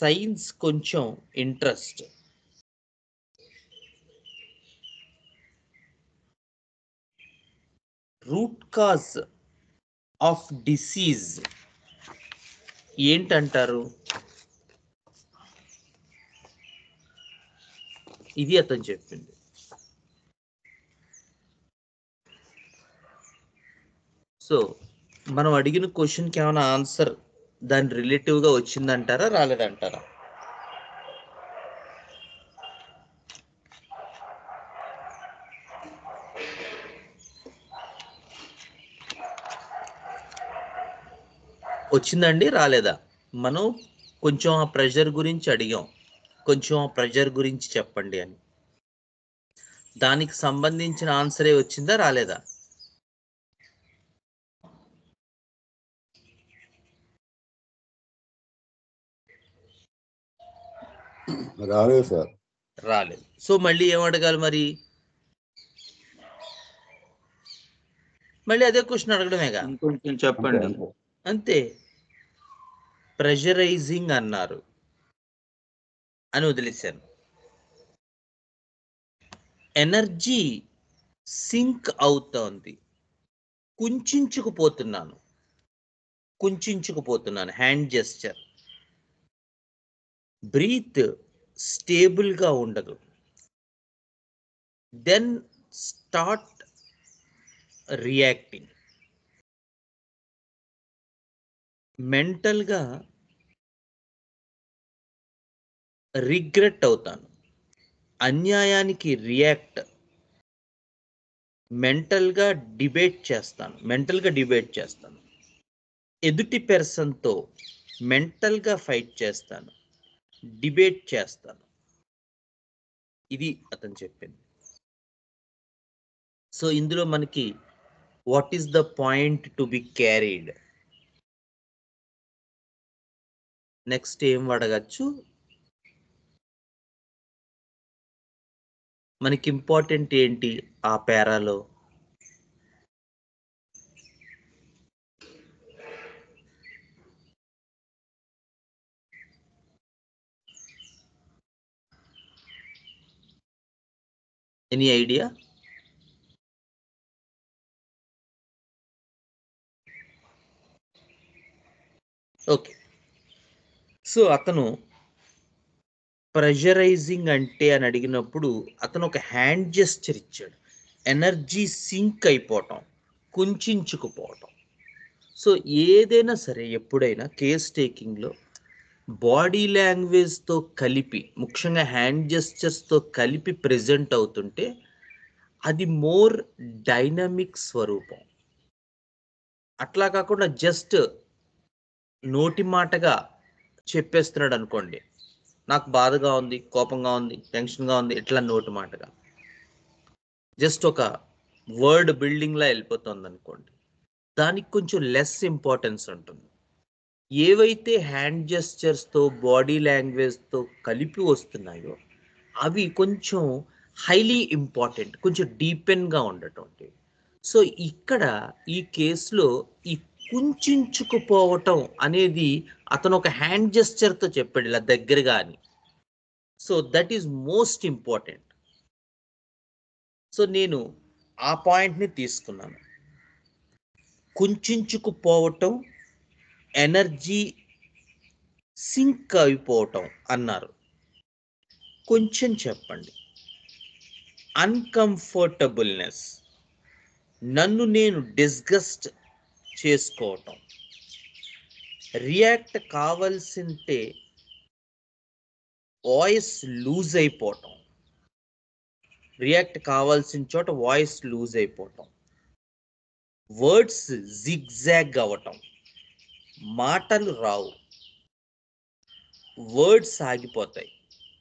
Science కొంచెం interest. Root cause of disease ఏంటంటారు? ఇది అతను చెప్పింది. సో మనం అడిగిన క్వశ్చన్కి ఏమైనా ఆన్సర్ దాని రిలేటివ్గా వచ్చిందంటారా, రాలేదంటారా? వచ్చిందండి, రాలేదా? మనం కొంచెం ఆ ప్రెషర్ గురించి అడిగాం, కొంచెం ఆ ప్రెషర్ గురించి చెప్పండి అని. దానికి సంబంధించిన ఆన్సరే వచ్చిందా, రాలేదా? రాలేదు సార్. రాలేదు. సో మళ్ళీ ఏం అడగాలి మరి? మళ్ళీ అదే క్వశ్చన్ అడగడమేగా. ఇంకొంచెం చెప్పండి. అంతే. ప్రెషరైజింగ్ అన్నారు అని వదిలేశాను. ఎనర్జీ సింక్ అవుతోంది, కుంచుకుపోతున్నాను, హ్యాండ్ జెస్చర్. బ్రీత్ స్టేబుల్గా ఉండదు. Then start reacting. మెంటల్గా రిగ్రెట్ అవుతాను, అన్యాయానికి రియాక్ట్. మెంటల్గా డిబేట్ చేస్తాను, ఎదుటి పర్సన్తో మెంటల్గా ఫైట్ చేస్తాను, డిబేట్ చేస్తాను. ఇది అతను చెప్పింది. సో ఇందులో మనకి what is the point to be carried? Next ఏం అడగచ్చు? మనకి ఇంపార్టెంట్ ఏంటి ఆ పేరాలో? Any idea? ఓకే. సో అతను ప్రెషరైజింగ్ అంటే అని అడిగినప్పుడు అతను ఒక హ్యాండ్ జెస్చర్ ఇచ్చాడు. ఎనర్జీ సింక్ అయిపోవటం, కుంచుకుపోవటం. సో ఏదైనా సరే, ఎప్పుడైనా కేస్ టేకింగ్లో బాడీ లాంగ్వేజ్తో కలిపి, ముఖ్యంగా హ్యాండ్ జెస్చర్స్తో కలిపి ప్రెజెంట్ అవుతుంటే అది మోర్ డైనమిక్ స్వరూపం. అట్లా కాకుండా జస్ట్ నోటి మాటగా చెప్పేస్తున్నాడు అనుకోండి, నాకు బాధగా ఉంది, కోపంగా ఉంది, టెన్షన్గా ఉంది, ఇట్లా నోటి మాటగా జస్ట్ ఒక వర్డ్ బిల్డింగ్లా వెళ్ళిపోతుంది అనుకోండి, దానికి కొంచెం లెస్ ఇంపార్టెన్స్ ఉంటుంది. ఏవైతే హ్యాండ్ జెస్చర్స్తో బాడీ లాంగ్వేజ్తో కలిపి వస్తున్నాయో అవి కొంచెం హైలీ ఇంపార్టెంట్, కొంచెం డీపెన్గా ఉండటం. సో ఇక్కడ ఈ కేసులో ఈ కుంచుకుపోవటం అనేది అతను ఒక హ్యాండ్ జెస్చర్తో చెప్పాడు, ఇలా దగ్గరగా అని. So that is most important. So నేను ఆ పాయింట్ని తీసుకున్నాను. కుంచుకుపోవటం, ఎనర్జీ సింక్ అయిపోవటం అన్నారు. కొంచెం చెప్పండి. అన్కంఫర్టబుల్నెస్, నన్ను నేను డిస్గస్ట్ చేసుకోవటం. రియాక్ట్ కావాల్సింటే వాయిస్ లూజ్ అయిపోవటం, రియాక్ట్ కావాల్సిన చోట వాయిస్ లూజ్ అయిపోవటం. వర్డ్స్ జిగ్జాగ్ అవ్వటం, మాటలు రావు, వర్డ్స్ ఆగిపోతాయి,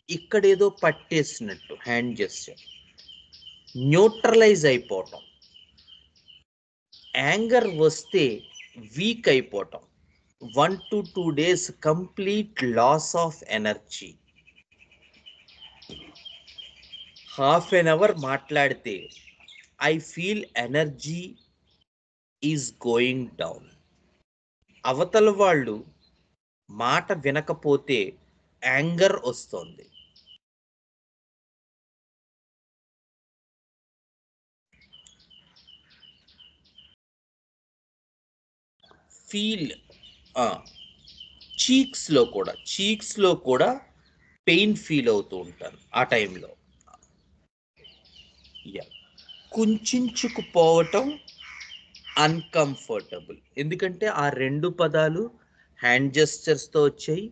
ఇక్కడేదో పట్టేసినట్టు హ్యాండ్ జెస్చర్. న్యూట్రలైజ్ అయిపోవటం, యాంగర్ వస్తే వీక్ అయిపోవటం, 1 to 2 days complete loss of energy. Half an hour మాట్లాడితే I feel energy is going down. అవతల వాళ్ళు మాట వినకపోతే యాంగర్ వస్తుంది. ఫీల్ చీక్స్లో కూడా పెయిన్ ఫీల్ అవుతూ ఉంటాను ఆ టైంలో. కుంచుకుపోవటం, అన్కంఫర్టబుల్, ఎందుకంటే ఆ రెండు పదాలు హ్యాండ్ జెస్చర్స్తో వచ్చాయి,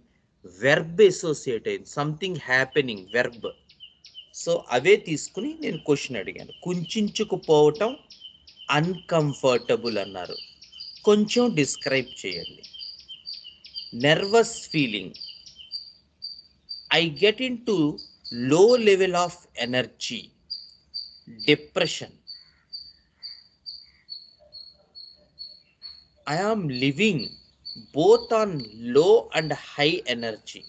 వెర్బ్ అసోసియేట్ అయింది, సంథింగ్ హ్యాపెనింగ్, వెర్బ్. సో అవే తీసుకుని నేను క్వశ్చన్ అడిగాను. కుంచుకుపోవటం, అన్కంఫర్టబుల్ అన్నారు, కొంచెం డిస్క్రైబ్ చేయండి. Nervous feeling, I get in to లో level of energy. Depression, I am living both on low and high energy.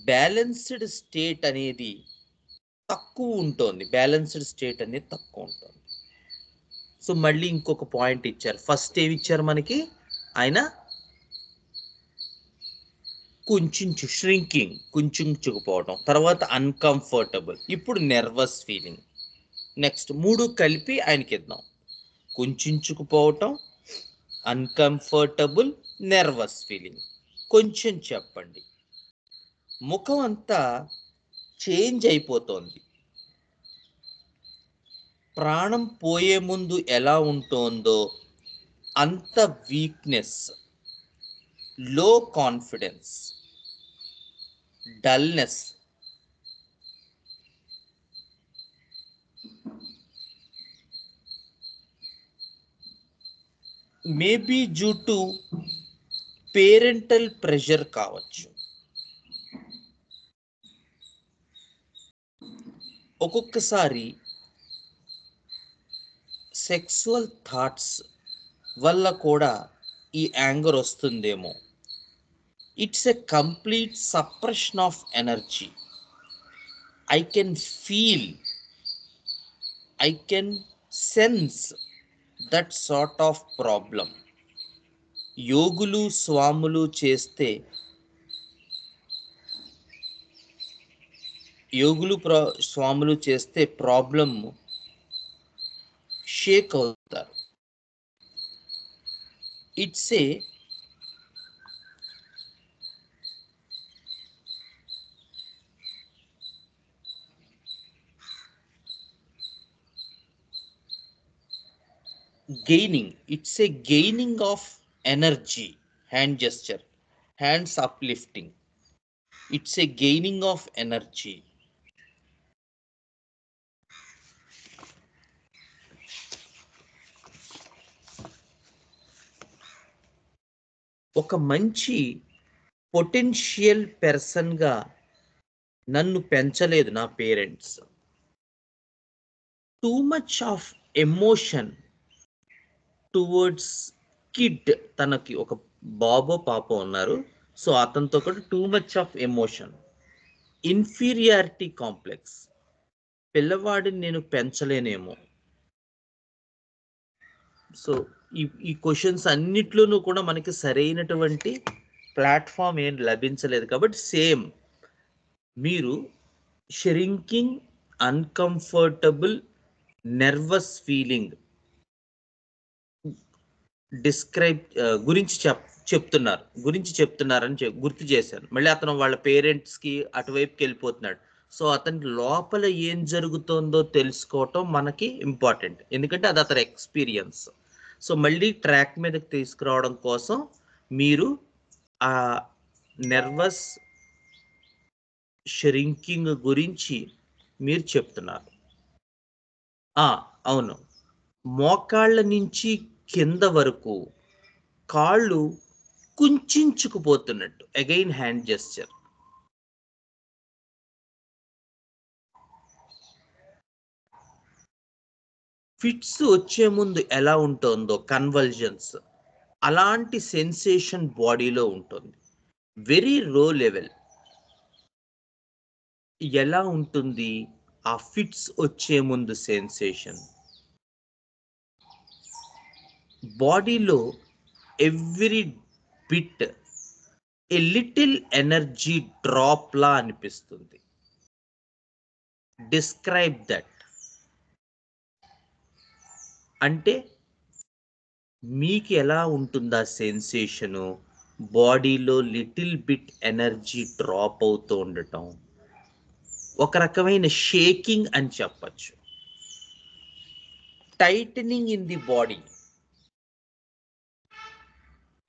Balanced state అనేది తక్కువ ఉంటుంది. సో మళ్ళీ ఇంకొక పాయింట్ ఇచ్చారు. ఫస్ట్ ఏమి ఇచ్చారు మనకి? ఆయన కుంచుకుపోవటం, తర్వాత అన్కంఫర్టబుల్, ఇప్పుడు నెర్వస్ ఫీలింగ్. నెక్స్ట్ 3 కలిపి ఆయనకి ఇద్దాం. కుంచుకుపోవటం, అన్కంఫర్టబుల్, నెర్వస్ ఫీలింగ్. కొంచెం చెప్పండి. ముఖం అంతా చేంజ్ అయిపోతోంది. ప్రాణం పోయే ముందు ఎలా ఉంటుందో అంత వీక్నెస్, లో confidence, dullness, maybe due to parental pressure కావచ్చు. ఒక్కొక్కసారి సెక్సువల్ థాట్స్ వల్ల కూడా ఈ యాంగర్ వస్తుందేమో. It's a complete suppression of energy. I can feel, I can sense that sort of problem. యోగులు స్వాములు చేస్తే ప్రాబ్లం షేక్ అవుతారు. It's a gaining of energy. Hand gesture, hands uplifting, it's a gaining of energy. ఒక మంచి potential పర్సన్గా నన్ను పెంచలేదు నా parents. Too much of emotion towards kid. తనకి ఒక బాబో పాప ఉన్నారు. సో అతనితో కూడా too much of emotion. Inferiority complex, పిల్లవాడిని నేను పెంచలేనేమో. సో ఈ క్వశ్చన్స్ అన్నిట్లోనూ కూడా మనకి సరైనటువంటి ప్లాట్ఫామ్ ఏం లభించలేదు. కాబట్టి సేమ్ మీరు షరింకింగ్, అన్కంఫర్టబుల్, నెర్వస్ ఫీలింగ్ డిస్క్రైబ్ గురించి చెప్తున్నారని గుర్తు చేశాను. మళ్ళీ అతను వాళ్ళ పేరెంట్స్కి అటువైపుకి వెళ్ళిపోతున్నాడు. సో అతని లోపల ఏం జరుగుతుందో తెలుసుకోవటం మనకి ఇంపార్టెంట్, ఎందుకంటే అది అతని ఎక్స్పీరియన్స్. సో మళ్ళీ ట్రాక్ మీదకి తీసుకురావడం కోసం మీరు ఆ నెర్వస్ షరింకింగ్ గురించి మీరు చెప్తున్నారు. అవును, మోకాళ్ళ నుంచి కింద వరకు కాళ్ళు కుంచుకుపోతున్నట్టు. Again hand gesture. ఫిట్స్ వచ్చే ముందు ఎలా ఉంటుందో కన్వల్జన్స్, అలాంటి సెన్సేషన్ బాడీలో ఉంటుంది. Very low level. ఎలా ఉంటుంది ఆ ఫిట్స్ వచ్చే ముందు సెన్సేషన్? బాడీలో every bit a little energy drop లా అనిపిస్తుంది. Describe that. అంటే మీకు ఎలా ఉంటుందా సెన్సేషను? బాడీలో లిటిల్ బిట్ ఎనర్జీ డ్రాప్ అవుతూ ఉండటం, ఒక రకమైన షేకింగ్ అని చెప్పచ్చు. Tightening in the body,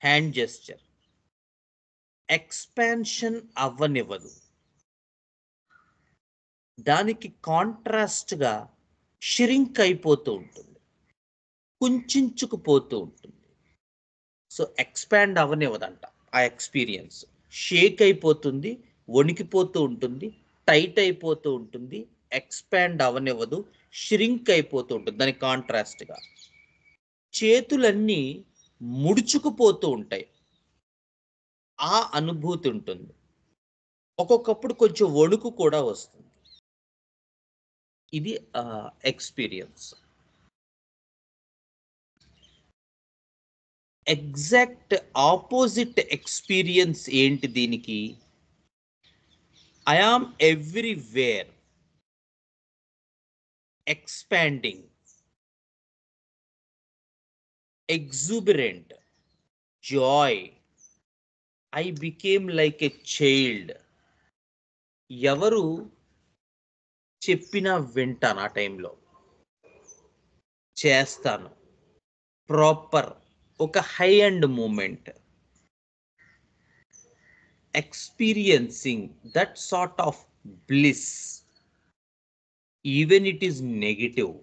hand gesture. Expansion అవ్వనివ్వదు. దానికి కాంట్రాస్ట్గా షిరింక్ అయిపోతూ ఉంటుంది, కుంచుకుపోతూ ఉంటుంది. సో ఎక్స్పాండ్ అవ్వనివ్వదంట ఆ ఎక్స్పీరియన్స్. షేక్ అయిపోతుంది, వణికిపోతూ ఉంటుంది, టైట్ అయిపోతూ ఉంటుంది, ఎక్స్పాండ్ అవ్వనివ్వదు, షిరింక్ అయిపోతూ ఉంటుంది. దానికి కాంట్రాస్ట్గా చేతులన్నీ ముడుచుకుపోతూ ఉంటాయి, ఆ అనుభూతి ఉంటుంది. ఒక్కొక్కప్పుడు కొంచెం వణుకు కూడా వస్తుంది. ఇది ఎక్స్పీరియన్స్. ఎగ్జాక్ట్ ఆపోజిట్ ఎక్స్పీరియన్స్ ఏంటి దీనికి? I am everywhere, expanding, exuberant, joy. I became like a child. ఎవరు చెప్పినా వింటాను, ఆ టైంలో చేస్తాను. ప్రాపర్ ఒక high and moment. Experiencing that sort of bliss, even it is negative,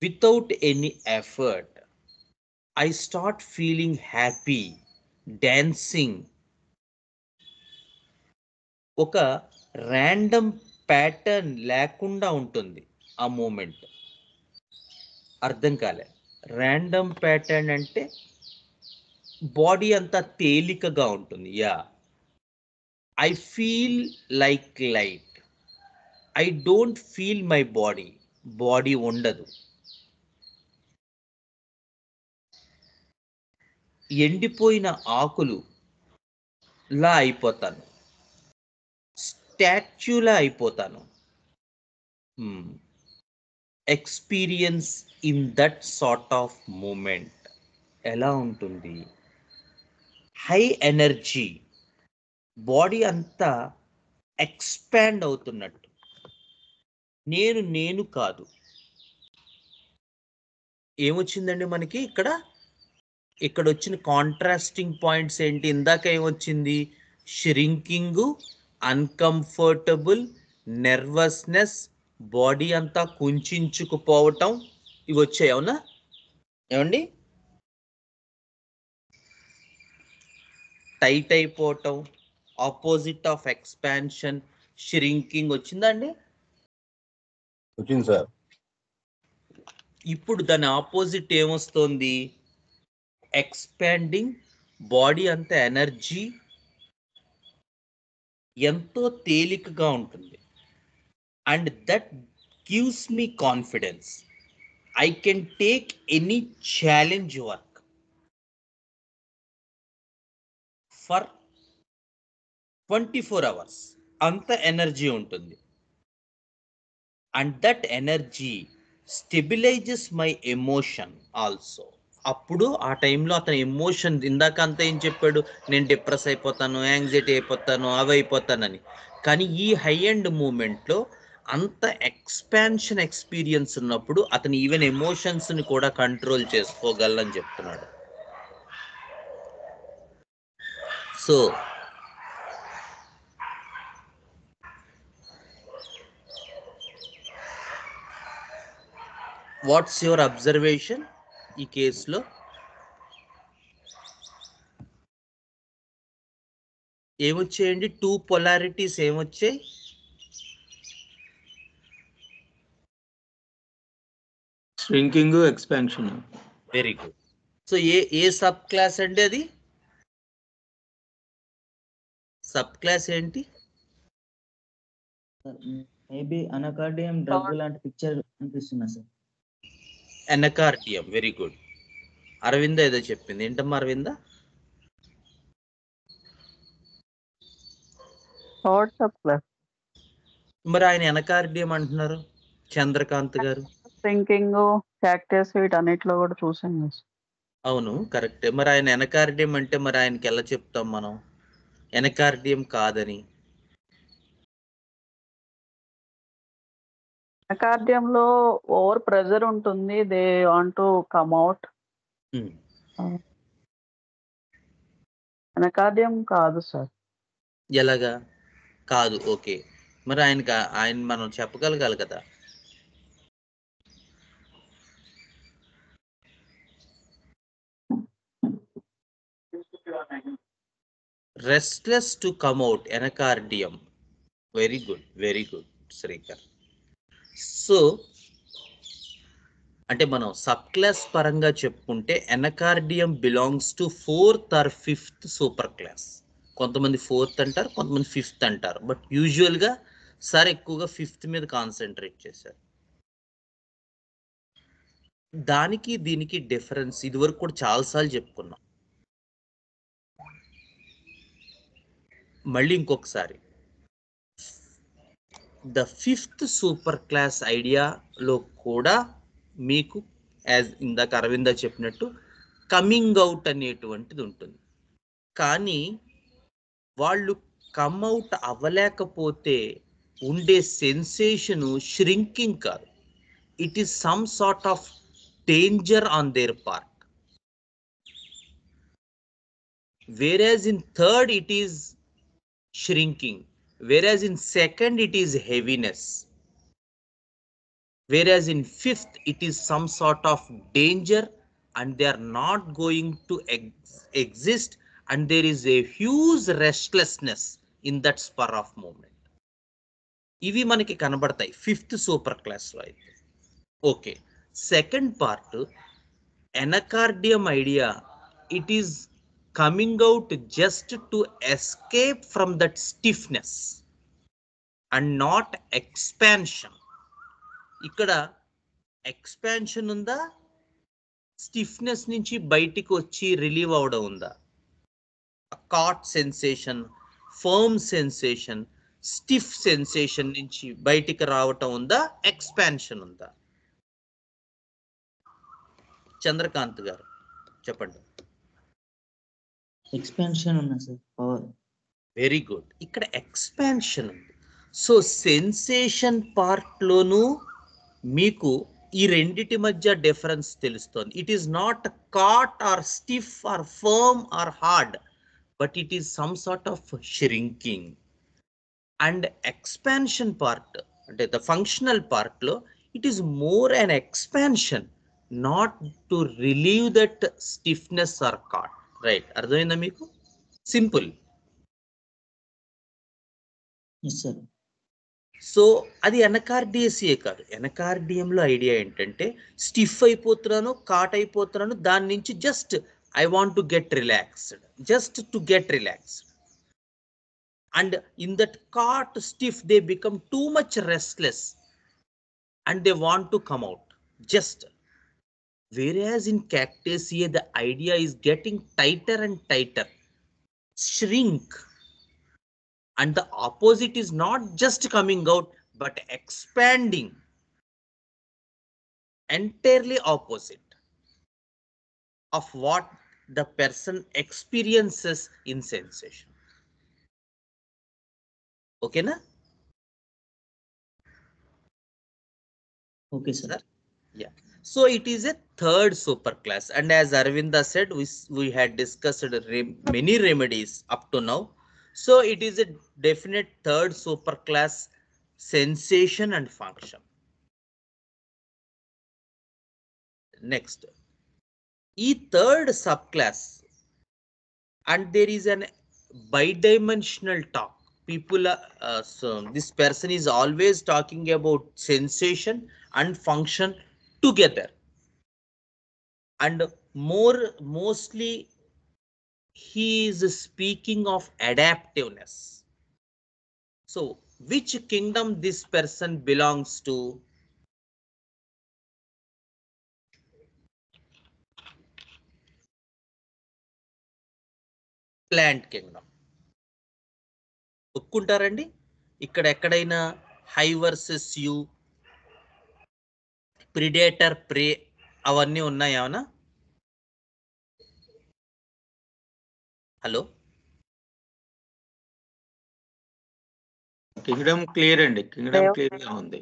without any effort. I start feeling happy, dancing. ఒక random pattern లేకుండా ఉంటుంది ఆ మూమెంట్. అర్థం కాలే? ర్యాండమ్ ప్యాటర్న్ అంటే బాడీ అంతా తేలికగా ఉంటుంది. Yeah, I feel like light. I don't feel my body. Body ఉండదు. ఎండిపోయిన ఆకులు లా అయిపోతాను, స్టాచ్యూలా అయిపోతాను. Experience in that sort of moment ఎలా ఉంటుంది? హై ఎనర్జీ, బాడీ అంతా ఎక్స్పాండ్ అవుతున్నట్టు. నేను కాదు. ఏమొచ్చిందండి మనకి ఇక్కడ? ఇక్కడ వచ్చిన కాంట్రాస్టింగ్ పాయింట్స్ ఏంటి? ఇందాక ఏమొచ్చింది? షిరింకింగ్, అన్కంఫర్టబుల్, నెర్వస్నెస్, బాడీ అంతా కుంచుకుపోవటం, ఇవి వచ్చాయి. అవునా ఏమండి? టైట్ అయిపోవటం, ఆపోజిట్ ఆఫ్ ఎక్స్పాన్షన్, షిరింకింగ్ వచ్చిందండి. వచ్చింది సార్. ఇప్పుడు దాని ఆపోజిట్ ఏమొస్తుంది? ఎక్స్పాండింగ్, బాడీ అంతా ఎనర్జీ ఎంతో తేలికగా ఉంటుంది. And that gives me confidence. I can take any challenge work for 24 hours. అంత ఎనర్జీ ఉంటుంది. And that energy stabilises my emotion also. అప్పుడు ఆ టైంలో అతని ఎమోషన్, ఇందాక అంతా ఏం చెప్పాడు? నేను డిప్రెస్ అయిపోతాను, యాంగ్జైటీ అయిపోతాను, అవి అయిపోతానని. కానీ ఈ హై ఎండ్ మూమెంట్లో అంత ఎక్స్పాన్షన్ ఎక్స్పీరియన్స్ ఉన్నప్పుడు అతను ఈవెన్ ఎమోషన్స్ని కూడా కంట్రోల్ చేసుకోగలని చెప్తున్నాడు. సో వాట్స్ యువర్ అబ్జర్వేషన్ ఈ కేసులో? ఏమొచ్చాయండి? 2 పొలారిటీస్ ఏమొచ్చాయి? Shrinking, expansion. Very good. So a sub class అండి అది? సబ్ క్లాస్ ఏంటి? మేబీ అనకార్డియం డ్రగ్ లాంటి పిక్చర్ అనిపిస్తున్నా sir. Anacardium. Very good. Aravinda ఏదో చెప్పింది. ఏంటమ్మా అరవింద? Third sub class. మరి ఆయన ఎనకార్డియం అంటున్నారు చంద్రకాంత్ గారు. థింకింగ్, క్యాక్టస్ వీటన్నిటిలో కూడా చూసాను కదా సార్. అవును కరెక్టే. మరి ఆయన ఎనకార్డియం అంటే మరి ఆయనకి ఎలా చెప్తాం మనం ఎనకార్డియం కాదని? అకార్డియంలో ఓవర్ ప్రెజర్ ఉంటుంది, they want to come out. Um. Anacardium కాదు సార్. ఎలాగా కాదు? ఓకే, మరి ఆయన మనం చెప్పగలగాలి కదా. Restless to come out ఎనకార్డియం. Very good Srikar. So అంటే మనం సబ్ క్లాస్ పరంగా చెప్పుకుంటే ఎనకార్డియం belongs to 4th or 5th super class. కొంతమంది 4th అంటారు, కొంతమంది 5th అంటారు, బట్ యూజువల్గా సార్ ఎక్కువగా 5th మీద కాన్సన్ట్రేట్ చేశారు. దానికి దీనికి డిఫరెన్స్ ఇదివరకు కూడా చాలాసార్లు చెప్పుకున్నాం. మళ్ళీ ఇంకొకసారి, ద 5th సూపర్ క్లాస్ ఐడియాలో కూడా మీకు యాజ్ ఇందాక అరవింద చెప్పినట్టు కమింగ్ అవుట్ అనేటువంటిది ఉంటుంది. కానీ వాళ్ళు కమ్ అవుట్ అవ్వలేకపోతే ఉండే సెన్సేషను ష్రింకింగ్ కాదు, it is some sort of danger on their part. whereas in third it is shrinking, whereas in second it is heaviness, whereas in 5th it is some sort of danger and they are not going to exist, and there is a huge restlessness in that spur of moment. ఇవి మనకి కనబడతాయి 5th super class లో అయితే. Okay, second part ఎనకార్డియం idea, it is coming out just to escape from that stiffness and not expansion. ఇక్కడ expansion ఉందా, stiffness నుంచి బయటికి వచ్చి రిలీవ్ అవడం ఉందా? కాట్ sensation, firm sensation, stiff sensation నుంచి బయటికి రావటం ఉందా, ఎక్స్పాన్షన్ ఉందా? చంద్రకాంత్ గారు చెప్పండి. ఎక్స్పాన్షన్ ఉన్నా సార్, పవర్. వెరీ గుడ్, ఇక్కడ ఎక్స్పాన్షన్ ఉంది. సో సెన్సేషన్ పార్ట్లోనూ మీకు ఈ రెండిటి మధ్య డిఫరెన్స్ తెలుస్తోంది. It is not caught or stiff or firm or hard, but it is some sort of shrinking. And expansion part అంటే ద ఫంక్షనల్ పార్ట్లో it is more on expansion, not to relieve that stiffness or caught. Right, అర్థమైందా మీకు? Simple. Yes sir. So అది ఎనకార్డియసే కాదు. ఎనకార్డియంలో idea ఏంటంటే stiff అయిపోతున్నాను, కాట్ అయిపోతున్నాను, దాని నుంచి just I want to get relaxed, just to get relaxed. And in that కాట్ stiff they become too much restless and they want to come out just. Whereas in cactaceae the idea is getting tighter and tighter, shrink, and the opposite is not just coming out but expanding, entirely opposite of what the person experiences in sensation. Okay na? Okay sir. Yeah. So it is a third superclass, and as Arvinda said, we had discussed many remedies up to now. So it is a definite third superclass, sensation and function. Next, e third subclass, and there is an bidimensional talk. People so this person is always talking about sensation and function together, and mostly he is speaking of adaptiveness. So which kingdom this person belongs to? Plant kingdom. ఒప్పుకుంటారండి? ఇక్కడ ఎక్కడైనా high versus you, predator ప్రే అవన్నీ ఉన్నాయా? Hello, Kingdom clear అండి, Kingdom clear గా ఉంది,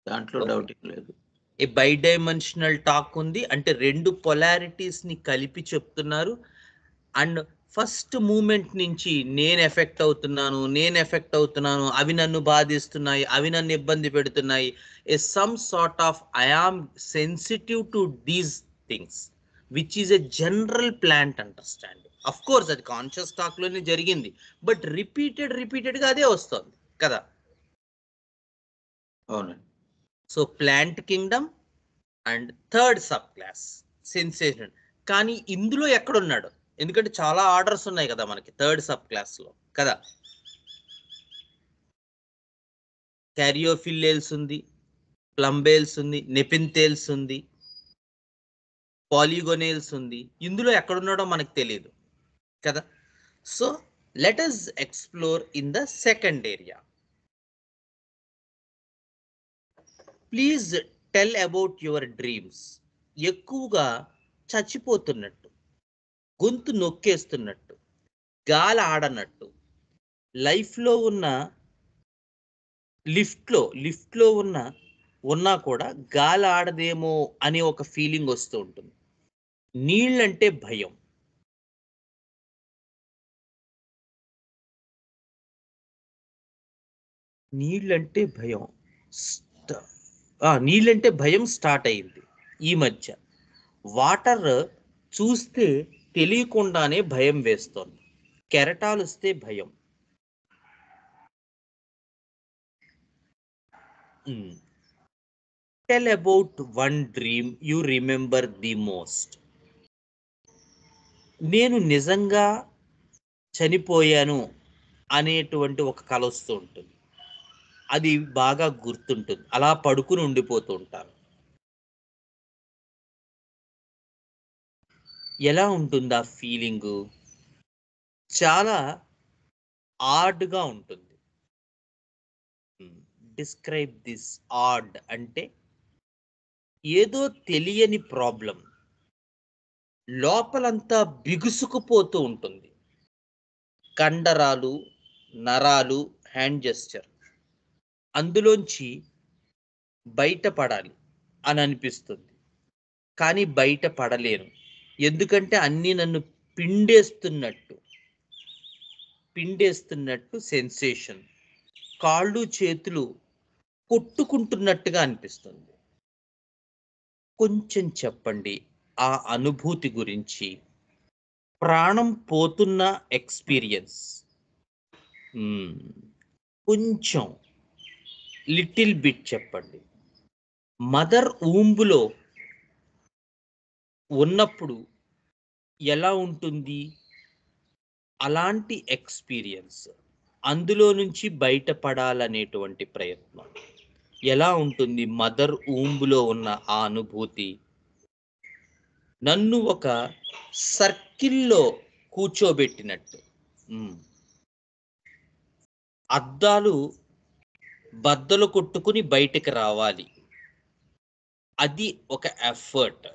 దాంట్లో Okay. Doubting లేదు. ఈ బై డైమెన్షనల్ టాక్ ఉంది అంటే రెండు పొలారిటీస్ ని కలిపి చెప్తున్నారు. అండ్ ఫస్ట్ మూమెంట్ నుంచి నేను ఎఫెక్ట్ అవుతున్నాను, అవి నన్ను బాధిస్తున్నాయి, అవి నన్ను ఇబ్బంది పెడుతున్నాయి. A some sort of I am sensitive to these things which is a general plant understanding. Of course అది కాన్షియస్ టాక్ లోనే జరిగింది, బట్ రిపీటెడ్ గా అదే వస్తుంది కదా. అవునండి. So plant kingdom and third sub class sensation. కానీ ఇందులో ఎక్కడున్నాడు? ఎందుకంటే చాలా ఆర్డర్స్ ఉన్నాయి కదా మనకి థర్డ్ సబ్ క్లాస్ లో కదా. క్యారియోఫిల్లేల్స్ ఉంది, ప్లంబేల్స్ ఉంది, నెపింతేల్స్ ఉంది, పాలిగోనేల్స్ ఉంది. ఇందులో ఎక్కడున్నాడో మనకు తెలియదు కదా. So let us explore in the second area. Please tell about your dreams. ఎక్కువగా చచ్చిపోతున్నట్టు, గొంతు నొక్కేస్తున్నట్టు, గాలి ఆడనట్టు, లైఫ్లో ఉన్న లిఫ్ట్లో ఉన్నా కూడా గాలి ఆడదేమో అనే ఒక ఫీలింగ్ వస్తూ ఉంటుంది. నీళ్ళంటే భయం, నీళ్ళంటే భయం స్టార్ట్ అయింది ఈ మధ్య. వాటర్ చూస్తే తెలియకుండానే భయం వేస్తోంది. కెరటాలు వస్తే భయం. Tell about one dream you remember the most. నేను నిజంగా చనిపోయాను అనేటువంటి ఒక కల వస్తూ ఉంటుంది, అది బాగా గుర్తుంటుంది. అలా పడుకుని ఉండిపోతూ ఉంటాను. ఎలా ఉంటుంది ఆ ఫీలింగు? చాలా ఆడ్గా ఉంటుంది. డిస్క్రైబ్ దిస్ ఆడ్ అంటే ఏదో తెలియని ప్రాబ్లం లోపలంతా బిగుసుకుపోతూ ఉంటుంది. కండరాలు, నరాలు, హ్యాండ్ జెస్చర్ అందులోంచి బయటపడాలి అని అనిపిస్తుంది, కానీ బయటపడలేను. ఎందుకంటే అన్నీ నన్ను పిండేస్తున్నట్టు సెన్సేషన్. కాళ్ళు చేతులు కొట్టుకుంటున్నట్టుగా అనిపిస్తుంది. కొంచెం చెప్పండి ఆ అనుభూతి గురించి. ప్రాణం పోతున్న ఎక్స్పీరియన్స్ కొంచెం లిటిల్ బిట్ చెప్పండి. మదర్ ఊంబులో ఉన్నప్పుడు ఎలా ఉంటుంది అలాంటి ఎక్స్పీరియన్స్, అందులో నుంచి బయటపడాలనేటువంటి ప్రయత్నం. ఎలా ఉంటుంది మదర్ ఊంబులో ఉన్న ఆ అనుభూతి? నన్ను ఒక సర్కిల్లో కూర్చోబెట్టినట్టు, అద్దాలు బద్దలు కొట్టుకుని బయటికి రావాలి, అది ఒక ఎఫర్ట్.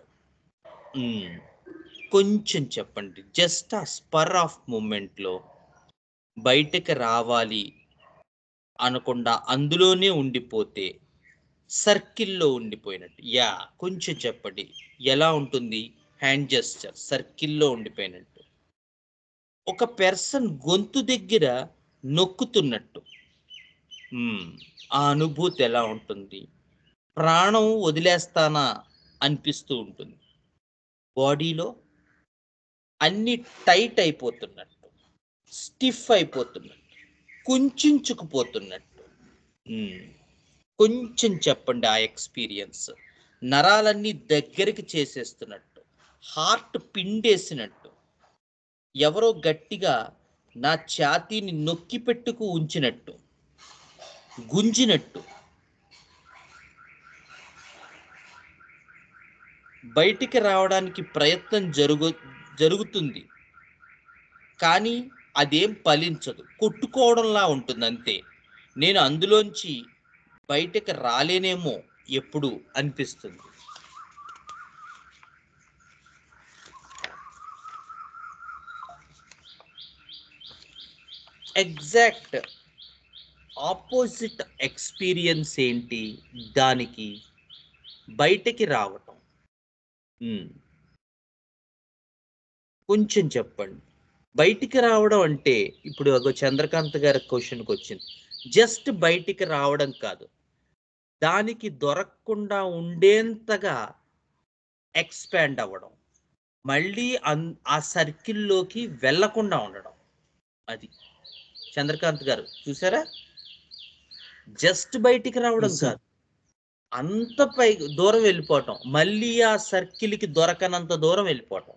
కొంచెం చెప్పండి. జస్ట్ ఆ స్పర్ ఆఫ్ మూమెంట్లో బయటికి రావాలి అనకుండా అందులోనే ఉండిపోతే సర్కిల్లో ఉండిపోయినట్టు. యా, కొంచెం చెప్పండి ఎలా ఉంటుంది హ్యాండ్ జెస్చర్ సర్కిల్లో ఉండిపోయినట్టు. ఒక పర్సన్ గొంతు దగ్గర నొక్కుతున్నట్టు ఆ అనుభూతి ఎలా ఉంటుంది? ప్రాణం వదిలేస్తానా అనిపిస్తూ ఉంటుంది. బాడీలో అన్ని టైట్ అయిపోతున్నట్టు, స్టిఫ్ అయిపోతున్నట్టు, కుంచుకుపోతున్నట్టు. కొంచెం చెప్పండి ఆ ఎక్స్పీరియన్స్. నరాలన్నీ దగ్గరికి చేసేస్తున్నట్టు, హార్ట్ పిండేసినట్టు, ఎవరో గట్టిగా నా ఛాతీని నొక్కి పెట్టుకు ఉంచినట్టు, గుంజినట్టు. బయటికి రావడానికి ప్రయత్నం జరుగుతుంది, కానీ అదేం ఫలించదు, కొట్టుకోవడంలా ఉంటుంది అంతే. నేను అందులోంచి బయటకు రాలేనేమో ఎప్పుడు అనిపిస్తుంది. ఎగ్జాక్ట్ ఆపోజిట్ ఎక్స్పీరియన్స్ ఏంటి? దానికి బయటకి రావటం. కొంచెం చెప్పండి. బయటికి రావడం అంటే ఇప్పుడు చంద్రకాంత్ గారి క్వశ్చన్కి వచ్చింది. జస్ట్ బయటికి రావడం కాదు, దానికి దొరకకుండా ఉండేంతగా ఎక్స్పాండ్ అవ్వడం, మళ్ళీ ఆ సర్కిల్లోకి వెళ్ళకుండా ఉండడం. అది చంద్రకాంత్ గారు చూసారా? జస్ట్ బయటికి రావడం కాదు, అంత పై దూరం వెళ్ళిపోవటం, మళ్ళీ ఆ సర్కిల్కి దొరకనంత దూరం వెళ్ళిపోవటం.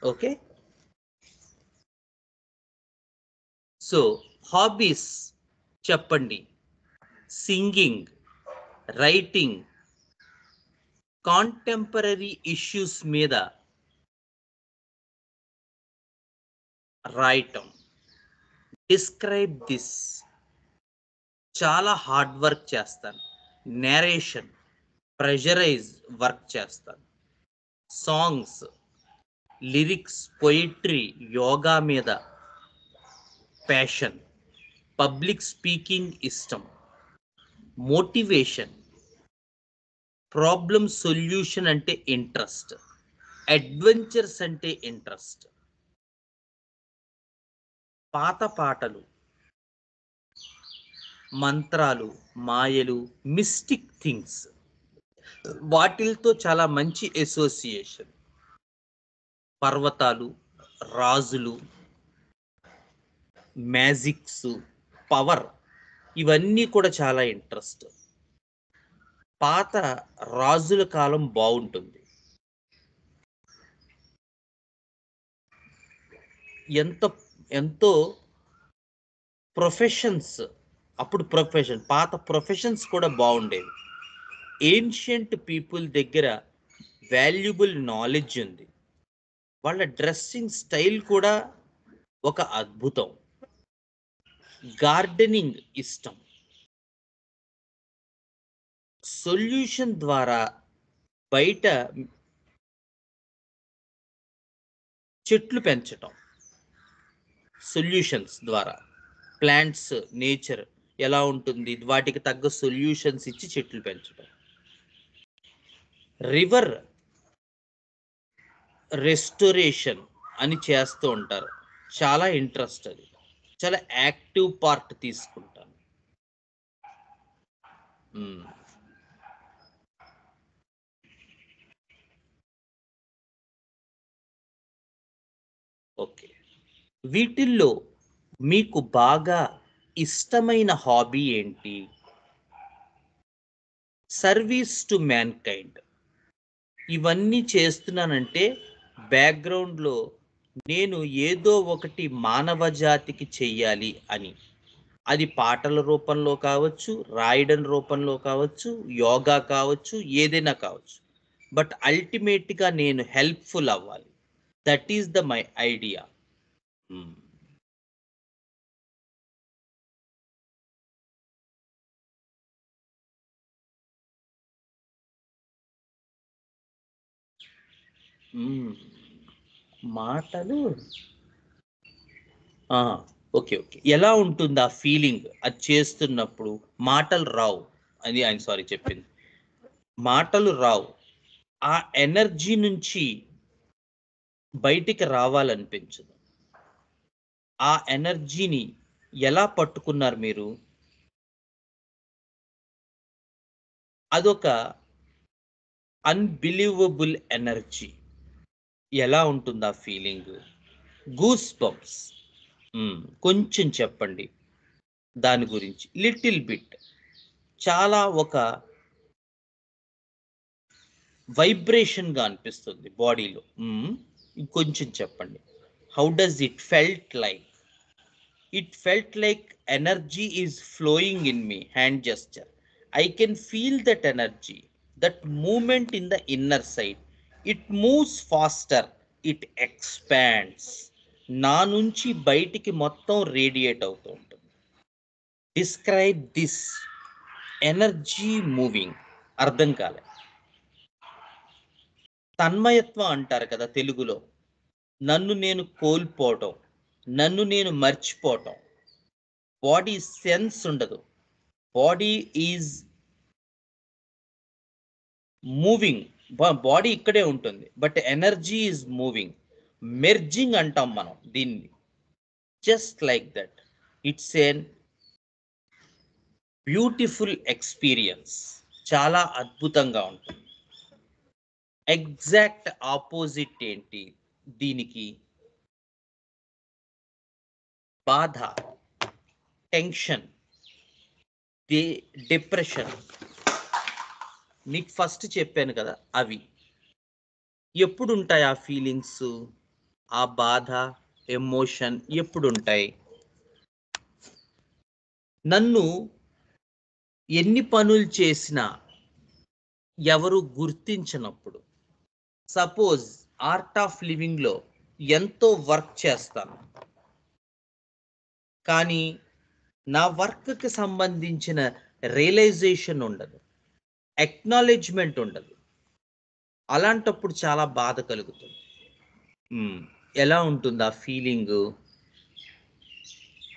ఓకే, సో హాబీస్ చెప్పండి. సింగింగ్, రైటింగ్, కాంటెంపరీ ఇష్యూస్ మీద రాయటం, డిస్క్రైబ్ దిస్. చాలా హార్డ్ వర్క్ చేస్తాను. నేరేషన్, ప్రెషరైజ్ వర్క్ చేస్తాను. సాంగ్స్, లిరిక్స్, పొయిట్రీ, యోగా మీద ప్యాషన్, పబ్లిక్ స్పీకింగ్ ఇష్టం, మోటివేషన్, ప్రాబ్లమ్ సొల్యూషన్ అంటే ఇంట్రెస్ట్, అడ్వెంచర్స్ అంటే ఇంట్రెస్ట్, పాత పాటలు, మంత్రాలు, మాయలు, మిస్టిక్ థింగ్స్, వాటిలతో చాలా మంచి అసోసియేషన్. పర్వతాలు, రాజులు, మ్యాజిక్స్, పవర్, ఇవన్నీ కూడా చాలా ఇంట్రెస్ట్. పాత రాజుల కాలం బాగుంటుంది. ఎంతో ప్రొఫెషన్స్, అప్పుడు పాత ప్రొఫెషన్స్ కూడా బాగుండేవి. ఏన్షియంట్ పీపుల్ దగ్గర వాల్యుబుల్ నాలెడ్జ్ ఉంది. వాళ్ళ డ్రెస్సింగ్ స్టైల్ కూడా ఒక అద్భుతం. గార్డెనింగ్ ఇష్టం. సొల్యూషన్ ద్వారా బయట చెట్లు పెంచటం, సొల్యూషన్స్ ద్వారా ప్లాంట్స్, నేచర్ ఎలా ఉంటుంది, వాటికి తగ్గ సొల్యూషన్స్ ఇచ్చి చెట్లు పెంచడం. రివర్ రెస్టోరేషన్ అని చేస్తూ ఉంటారు. చాలా ఇంట్రెస్ట్, అది చాలా యాక్టివ్ పార్ట్ తీసుకుంటాను. ఓకే, వీటిల్లో మీకు బాగా ఇష్టమైన హాబీ ఏంటి? Service to man kind. ఇవన్నీ చేస్తున్నానంటే బ్యాక్గ్రౌండ్లో నేను ఏదో ఒకటి మానవ జాతికి చెయ్యాలి అని. అది పాటల రూపంలో కావచ్చు, రాయడం రూపంలో కావచ్చు, యోగా కావచ్చు, ఏదైనా కావచ్చు. బట్ అల్టిమేట్గా నేను హెల్ప్ఫుల్ అవ్వాలి. That is my idea. మాటలు ఓకే, ఎలా ఉంటుంది ఆ ఫీలింగ్? అది చేస్తున్నప్పుడు మాటలు రావు, అది ఆయన సారీ చెప్పింది. మాటలు రావు, ఆ ఎనర్జీ నుంచి బయటికి రావాలనిపించదు. ఆ ఎనర్జీని ఎలా పట్టుకున్నారు మీరు? అదొక అన్బిలీవబుల్ ఎనర్జీ. ఎలా ఉంటుంది ఆ ఫీలింగ్? Goose bumps. కొంచెం చెప్పండి దాని గురించి, లిటిల్ బిట్. చాలా ఒక వైబ్రేషన్గా అనిపిస్తుంది బాడీలో. కొంచెం చెప్పండి. How does it felt like? It felt like energy is flowing in me. Hand gesture. I can feel that energy, that movement in the inner side. It moves faster, it expands. నా నుంచి బయటికి మొత్తం radiate అవుతూ ఉంటుంది. Describe this energy moving. అర్థం కాలే. తన్మయత్వం అంటారు కదా తెలుగులో. నన్ను నేను కోల్పోవటం, నన్ను నేను మర్చిపోవటం. బాడీ సెన్స్ ఉండదు, బాడీ ఈజ్ మూవింగ్. బాడీ ఇక్కడే ఉంటుంది, but energy is moving. Merging అంటాం మనం దీన్ని. Just like that, it's an beautiful experience. చాలా అద్భుతంగా ఉంటుంది. ఎగ్జాక్ట్ ఆపోజిట్ ఏంటి దీనికి? బాధ, టెన్షన్, డిప్రెషన్. మీకు ఫస్ట్ చెప్పాను కదా అవి. ఎప్పుడు ఉంటాయి ఆ ఫీలింగ్స్, ఆ బాధ, ఎమోషన్ ఎప్పుడు ఉంటాయి? నన్ను ఎన్ని పనులు చేసినా ఎవరు గుర్తించినప్పుడు. సపోజ్ ఆర్ట్ ఆఫ్ లివింగ్లో ఎంతో వర్క్ చేస్తాను, కానీ నా వర్క్కి సంబంధించిన రియలైజేషన్ ఉండదు, ఎక్నాలెడ్జ్మెంట్ ఉండదు. అలాంటప్పుడు చాలా బాధ కలుగుతుంది. ఎలా ఉంటుంది ఆ feeling?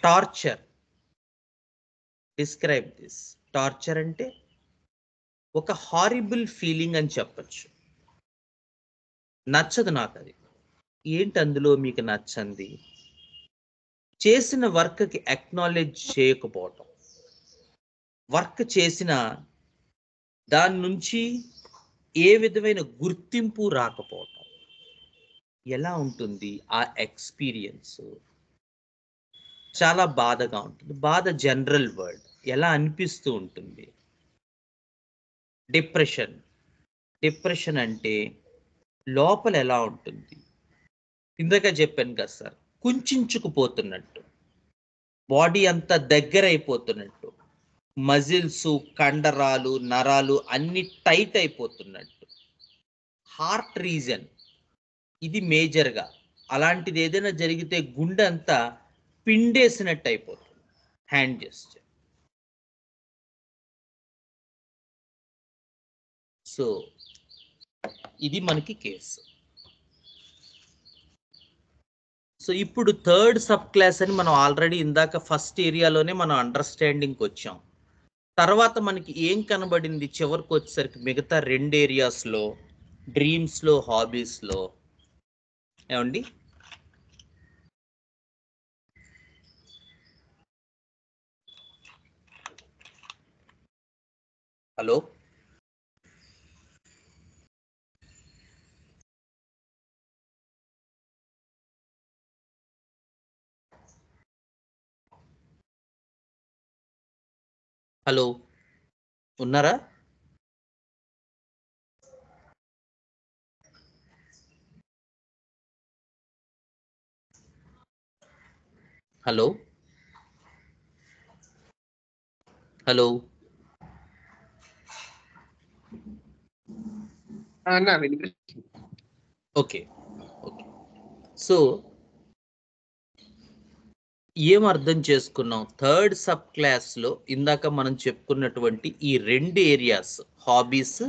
Torture. Describe this. Torture అంటే ఒక హారిబుల్ ఫీలింగ్ అని చెప్పచ్చు. నచ్చదు నాకు అది. ఏంటి అందులో మీకు నచ్చంది? చేసిన వర్క్కి అక్నాలెడ్జ్ చేయకపోవటం, వర్క్ చేసిన దాని నుంచి ఏ విధమైన గుర్తింపు రాకపోవటం. ఎలా ఉంటుంది ఆ ఎక్స్పీరియన్స్? చాలా బాధగా ఉంటుంది. బాధ జనరల్ వర్డ్. ఎలా అనిపిస్తూ ఉంటుంది? డిప్రెషన్. డిప్రెషన్ అంటే లోపల ఎలా ఉంటుంది? ఇందాక చెప్పాను కదా సార్, కుంచుకుపోతున్నట్టు, బాడీ అంతా దగ్గర అయిపోతున్నట్టు, మజిల్స్, కండరాలు, నరాలు అన్ని టైట్ అయిపోతున్నట్టు. హార్ట్ రీజన్ ఇది మేజర్గా. అలాంటిది ఏదైనా జరిగితే గుండె అంతా పిండేసినట్టు అయిపోతుంది. Hand gesture. సో ఇది మనకి కేసు. సో ఇప్పుడు థర్డ్ సబ్ క్లాస్ అని మనం ఆల్రెడీ ఇందాక ఫస్ట్ ఏరియాలోనే మనం అండర్స్టాండింగ్కి వచ్చాం. తర్వాత మనకి ఏం కనబడింది చివరికి వచ్చేసరికి? మిగతా 2 ఏరియాస్లో, డ్రీమ్స్లో, హాబీస్లో. ఏమండి? హలో, హలో, ఉన్నారా? Hello, hello. Okay, okay. So ఏం అర్థం చేసుకున్నాం? థర్డ్ సబ్ క్లాస్లో ఇందాక మనం చెప్పుకున్నటువంటి ఈ 2 ఏరియాస్, హాబీస్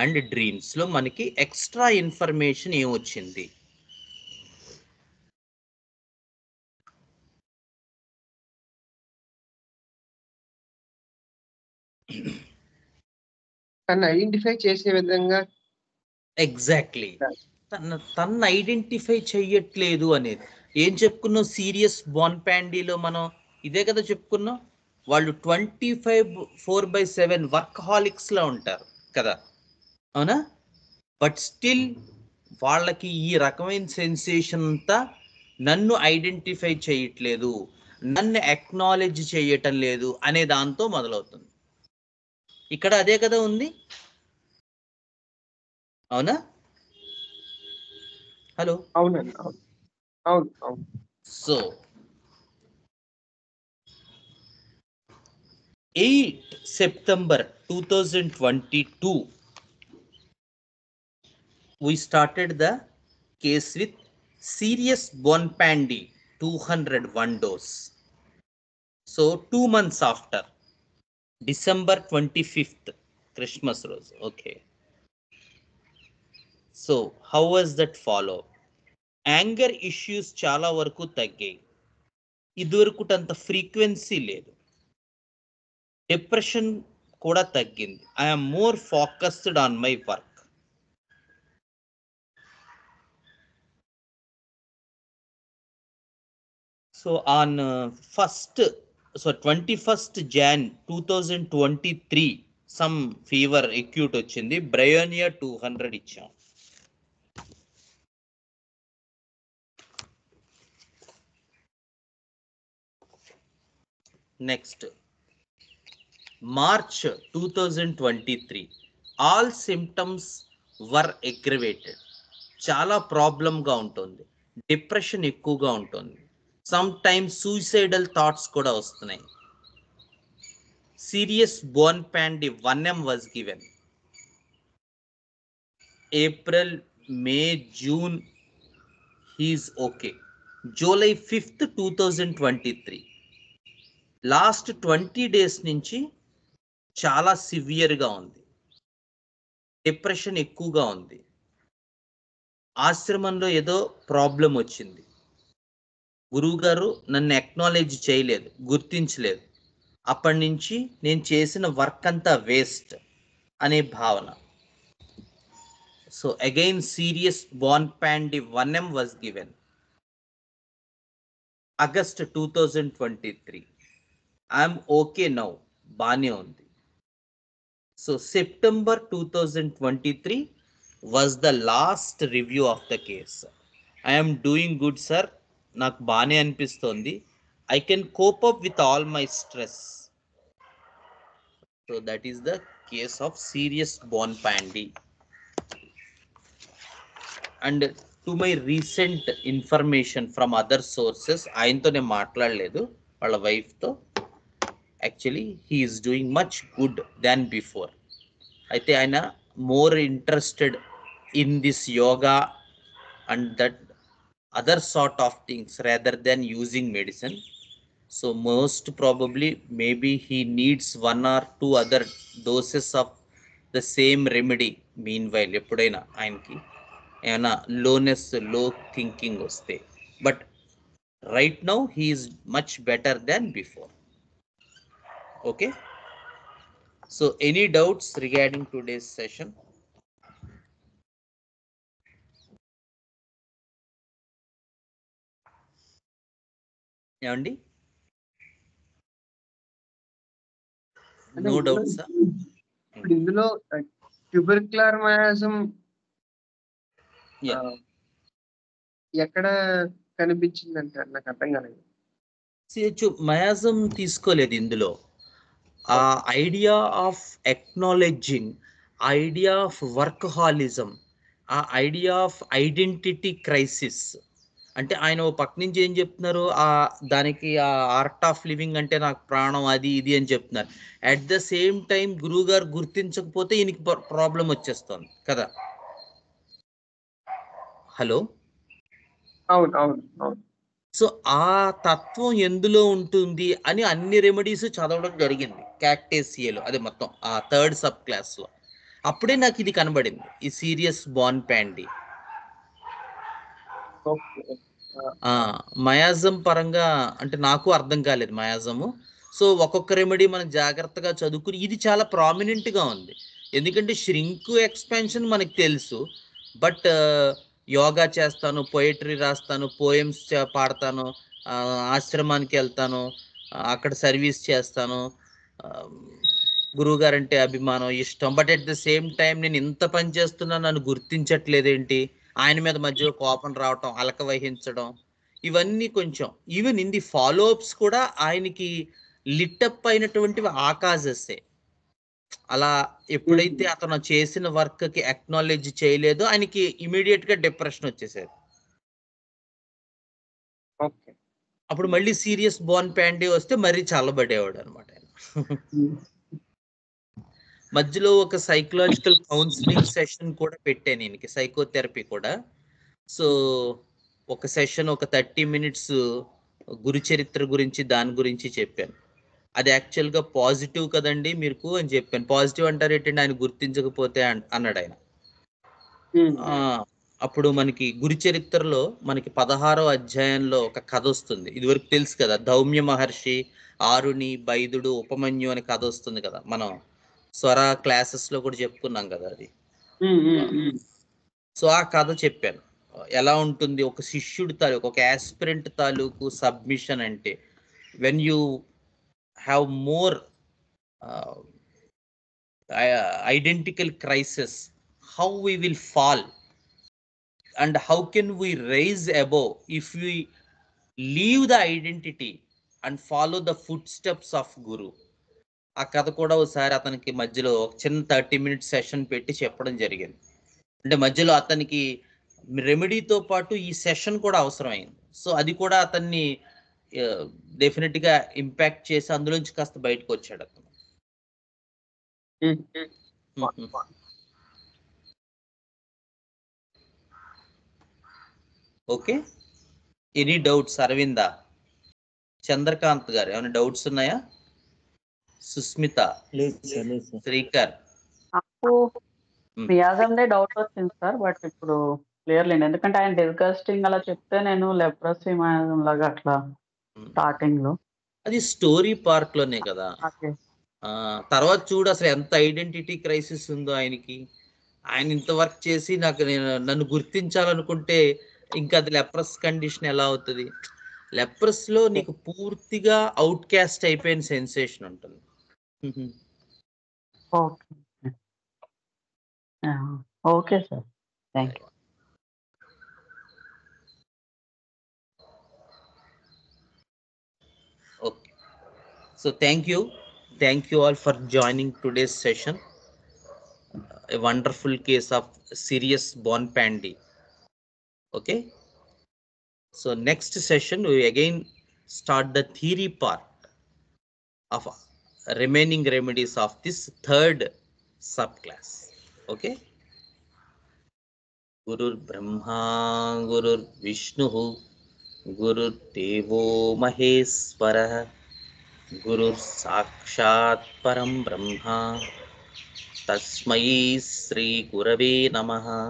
అండ్ డ్రీమ్స్లో మనకి ఎక్స్ట్రా ఇన్ఫర్మేషన్ ఏమొచ్చింది? తను ఐడెంటిఫై చేసే విధంగా. ఎగ్జాక్ట్లీ. తను ఐడెంటిఫై చెయ్యట్లేదు అనేది ఏం చెప్పుకున్నాం? సీరియస్ బోన్పాండీలో మనం ఇదే కదా చెప్పుకున్నాం. వాళ్ళు 24/7 వర్కహాలిక్స్లో ఉంటారు కదా, అవునా? బట్ స్టిల్ వాళ్ళకి ఈ రకమైన సెన్సేషన్ అంతా నన్ను ఐడెంటిఫై చేయట్లేదు, నన్ను అక్నాలెడ్జ్ చేయటం లేదు అనే దాంతో మొదలవుతుంది. ఇక్కడ అదే కదా ఉంది, అవునా? హలో. అవునండి, అవును, అవును, అవును. So 8 September 2022 we started the case with serious Bonpandi 201 dose. So 2 months after, December 25th, Christmas Rose. Okay. So how was that follow? Anger issues చాలా వరకు తగ్గాయి. ఇదివరకుటంత ఫ్రీక్వెన్సీ లేదు. డిప్రెషన్ కూడా తగ్గింది. I'm more focused on my work. So on 21st Jan 2023 some fever acute వచ్చింది. Bryonia 200 ఇచ్చాం. Next March 2023 all symptoms వర్ aggravated. చాలా ప్రాబ్లంగా ఉంటుంది. డిప్రెషన్ ఎక్కువగా ఉంటుంది. సమ్ టైమ్స్ సూసైడల్ థాట్స్ కూడా వస్తున్నాయి. Serious Bonpandi 1M was given. April, May, June he is okay. July 5th 2023 last 20 days నుంచి చాలా సివియర్గా ఉంది. డిప్రెషన్ ఎక్కువగా ఉంది. ఆశ్రమంలో ఏదో ప్రాబ్లం వచ్చింది. గురువు గారు నన్ను అక్నాలెడ్జ్ చేయలేదు, గుర్తించలేదు. అప్పటి నుంచి నేను చేసిన వర్క్ అంతా వేస్ట్ అనే భావన. So again serious Bonpandi 1M was given. August 2023 I'm okay now, బానే ఉంది. So September 2023 was the last review of the case. I am doing good sir, నాకు బానే అనిపిస్తోంది. I can cope up with all my stress. So that is the case of serious Bonpandi. And to my recent information from other sources, ఆయనతో నేను మాట్లాడలేదు, వాళ్ళ వైఫ్తో. Actually he is doing much good than before. అయితే ఆయన more interested in this yoga and that other sort of things rather than using medicine. So most probably maybe he needs 1 or 2 other doses of the same remedy meanwhile, ఎప్పుడైనా ఆయనకి ఏమైనా లోనెస్, low thinking వస్తే. But right now he is much better than before. Okay, so any doubts regarding today's session? ఏమండి? No doubts. ఇప్పుడు ఇందులో tubercular miasm ఎక్కడ కనిపించింది అంటారు? నాకు అర్థం కాలేదు. మయాజం తీసుకోలేదు ఇందులో. ఆ idea of acknowledging, idea of workaholism, ఆ ఐడియా ఆఫ్ ఐడెంటిటీ క్రైసిస్. అంటే ఆయన ఓ పక్క నుంచి ఏం చెప్తున్నారు, దానికి ఆ ఆర్ట్ ఆఫ్ లివింగ్ అంటే నాకు ప్రాణం, అది ఇది అని చెప్తున్నారు. అట్ ద సేమ్ టైం గురువు గారు గుర్తించకపోతే ఈయనకి ప్రాబ్లం వచ్చేస్తుంది కదా. హలో, అవును అవును అవును. సో ఆ తత్వం ఎందులో ఉంటుంది అని అన్ని రెమెడీస్ చదవడం జరిగింది క్యాక్టేసియాలో, అదే మొత్తం ఆ 3rd సబ్ క్లాస్లో. అప్పుడే నాకు ఇది కనబడింది, ఈ సీరియస్ Bonpandi. మయాజం పరంగా అంటే నాకు అర్థం కాలేదు మయాజము. సో ఒక్కొక్క రెమెడీ మనం జాగ్రత్తగా చదువుకుని, ఇది చాలా ప్రామినెంట్గా ఉంది. ఎందుకంటే ష్రింక్ ఎక్స్పాన్షన్ మనకు తెలుసు, బట్ యోగా చేస్తాను, పోయిటరీ రాస్తాను, పోయమ్స్ పాడతాను, ఆశ్రమానికి వెళ్తాను, అక్కడ సర్వీస్ చేస్తాను, గురువుగారంటే అభిమానం, ఇష్టం. But at the same time నేను ఇంత పని చేస్తున్నా నన్ను గుర్తించట్లేదేంటి, ఆయన మీద మధ్యలో కోపం రావటం, అలక వహించడం, ఇవన్నీ కొంచెం ఈవెన్ ఇన్ ది ఫాలోఅప్స్ కూడా ఆయనకి లిటప్ అయినటువంటివి ఆకాజెస్సే. అలా ఎప్పుడైతే అతను చేసిన వర్క్ కి అక్నాలెడ్జ్ చేయలేదో ఆయనకి ఇమీడియట్ గా డిప్రెషన్ వచ్చేసేది. అప్పుడు మళ్ళీ సీరియస్ Bonpandi వస్తే మరీ చల్లబడేవాడు అనమాట ఆయన. మధ్యలో ఒక సైకలాజికల్ కౌన్సిలింగ్ సెషన్ కూడా పెట్టాను ఈయనకి, సైకోథెరపీ కూడా. సో ఒక సెషన్ ఒక 30 మినిట్స్ గురు చరిత్ర గురించి దాని గురించి చెప్పాను. అది యాక్చువల్గా పాజిటివ్ కదండి మీకు అని చెప్పాను. పాజిటివ్ అంటారు ఏంటంటే ఆయన గుర్తించకపోతే అన్నాడు ఆయన. అప్పుడు మనకి గురు చరిత్రలో మనకి 16వ అధ్యాయంలో ఒక కథ వస్తుంది. ఇది వరకు తెలుసు కదా, ధౌమ్య మహర్షి, ఆరుని, బైదుడు, ఉపమన్యు అనే కథ వస్తుంది కదా, మనం స్వర క్లాసెస్ లో కూడా చెప్పుకున్నాం కదా అది. సో ఆ కథ చెప్పాను. ఎలా ఉంటుంది ఒక శిష్యుడి తాలూకు, ఒక యాస్పిరెంట్ తాలూకు సబ్మిషన్ అంటే, when you have more identical crisis, how we will fall and how can we rise above if we leave the identity and follow the footsteps of Guru. ఆ కథ కూడా ఒకసారి అతనికి మధ్యలో ఒక చిన్న 30 మినిట్స్ సెషన్ పెట్టి చెప్పడం జరిగింది. అంటే మధ్యలో అతనికి రెమెడీతో పాటు ఈ సెషన్ కూడా అవసరమైంది. సో అది కూడా అతన్ని డెఫినెట్ గా ఇంపాక్ట్ చేసి అందులోంచి కాస్త బయటకు వచ్చాడు అతను. Okay, any doubts? Aravinda, Chandrakant గారు ఏమైనా డౌట్స్ ఉన్నాయా? సుస్మిత, లేదు సార్, లేదు సార్. శ్రీకర్. నాకు మియాజందే డౌట్ వచ్చింది సార్, బట్ ఇప్పుడు క్లియర్ లేండి. ఎందుకంటే ఆయన డిస్గస్టింగ్ అలా చెప్తే నేను లెప్రసీ మియాజం లాగా అట్లా స్టార్టింగ్ లో. అది స్టోరీ పార్క్ లోనే కదా. ఓకే. తర్వాత చూడు అసలు ఎంత ఐడెంటిటీ క్రైసిస్ ఉందో ఆయనకి. ఆయన ఇంత వర్క్ చేసి నన్ను గుర్తించాలనుకుంటే ఇంకా అది లెప్రస్ కండిషన్ ఎలా అవుతుంది? లెప్రస్ లో నీకు పూర్తిగా అవుట్ క్యాస్ట్ అయిపోయిన సెన్సేషన్ ఉంటుంది. Okay. Okay sir, thank you. Okay, so thank you all for joining today's session. A wonderful case of serious bone pandy. Okay, so next session we again start the theory part of remaining remedies of this third subclass. Okay, Gurur Brahma Gurur Vishnu Gurur Devo Maheswara Gurur Sakshat Param Brahma Tasmai Sri Gurave Namaha.